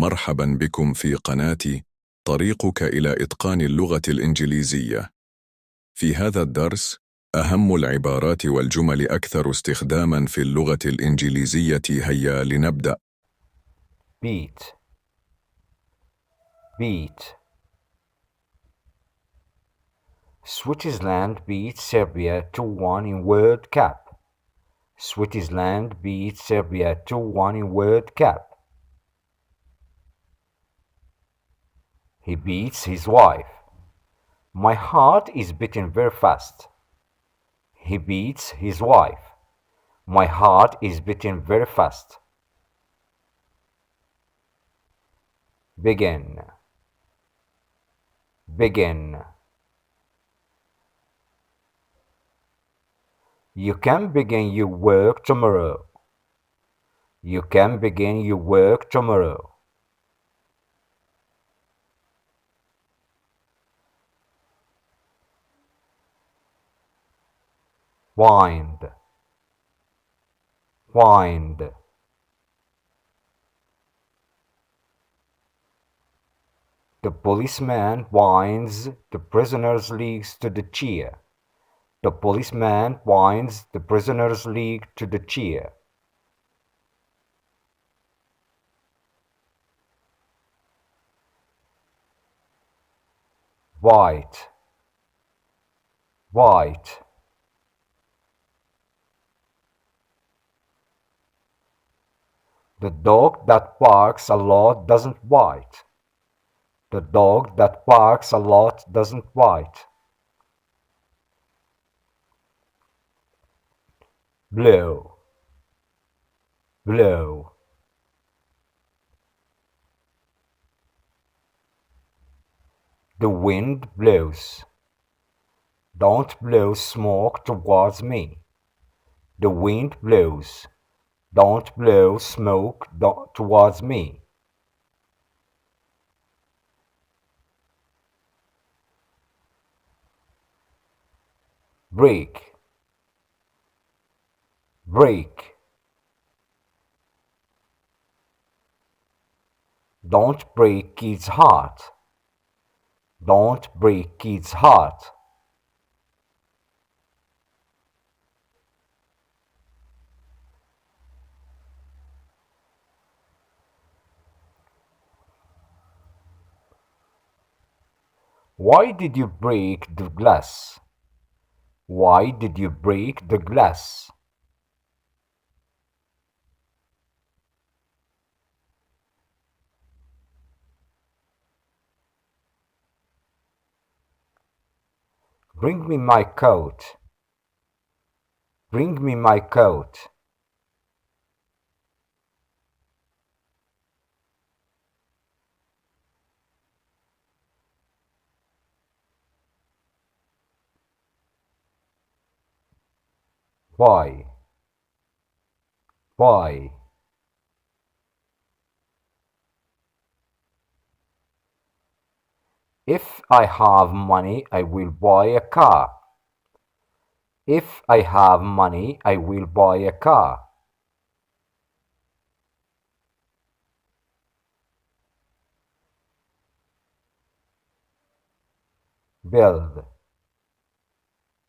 مرحبا بكم في قناة طريقك إلى إتقان اللغة الإنجليزية. في هذا الدرس، أهم العبارات والجمل أكثر استخداماً في اللغة الإنجليزية. هيا لنبدأ. beat beat Switzerland beat Serbia 2-1 in World Cup. Switzerland beat Serbia 2-1 in World Cup. He beats his wife. My heart is beating very fast. He beats his wife. My heart is beating very fast. Begin. Begin. You can begin your work tomorrow. You can begin your work tomorrow. Wind. Wind. The policeman winds the prisoner's legs to the chair. The policeman winds the prisoner's leg to the chair. White. White. The dog that barks a lot doesn't bite. The dog that barks a lot doesn't bite. Blow. Blow. The wind blows. Don't blow smoke towards me. The wind blows. Don't blow smoke towards me. Break. Break. Don't break kid's heart. Don't break kid's heart. Why did you break the glass? Why did you break the glass? Bring me my coat. Bring me my coat. Why? Why? If I have money, I will buy a car. If I have money, I will buy a car. Build.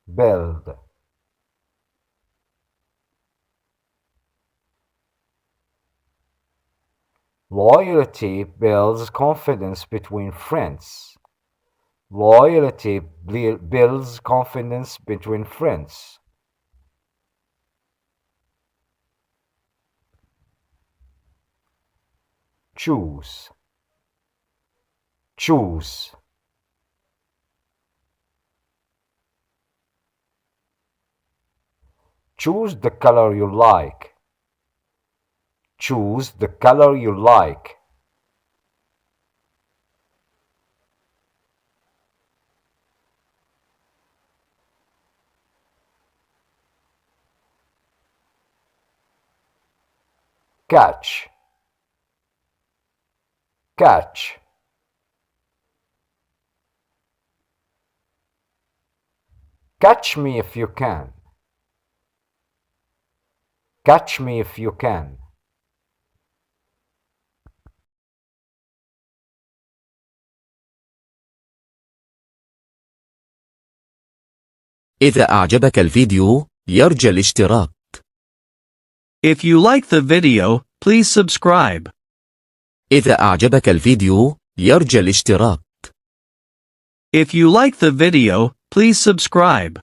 Build. Loyalty builds confidence between friends. Loyalty builds confidence between friends. Choose. Choose. Choose the color you like. Choose the color you like. Catch. Catch. Catch me if you can. Catch me if you can. إذا أعجبك الفيديو يرجى الاشتراك. If you like the video, please subscribe. إذا أعجبك الفيديو يرجى الاشتراك. If you like the video, please subscribe.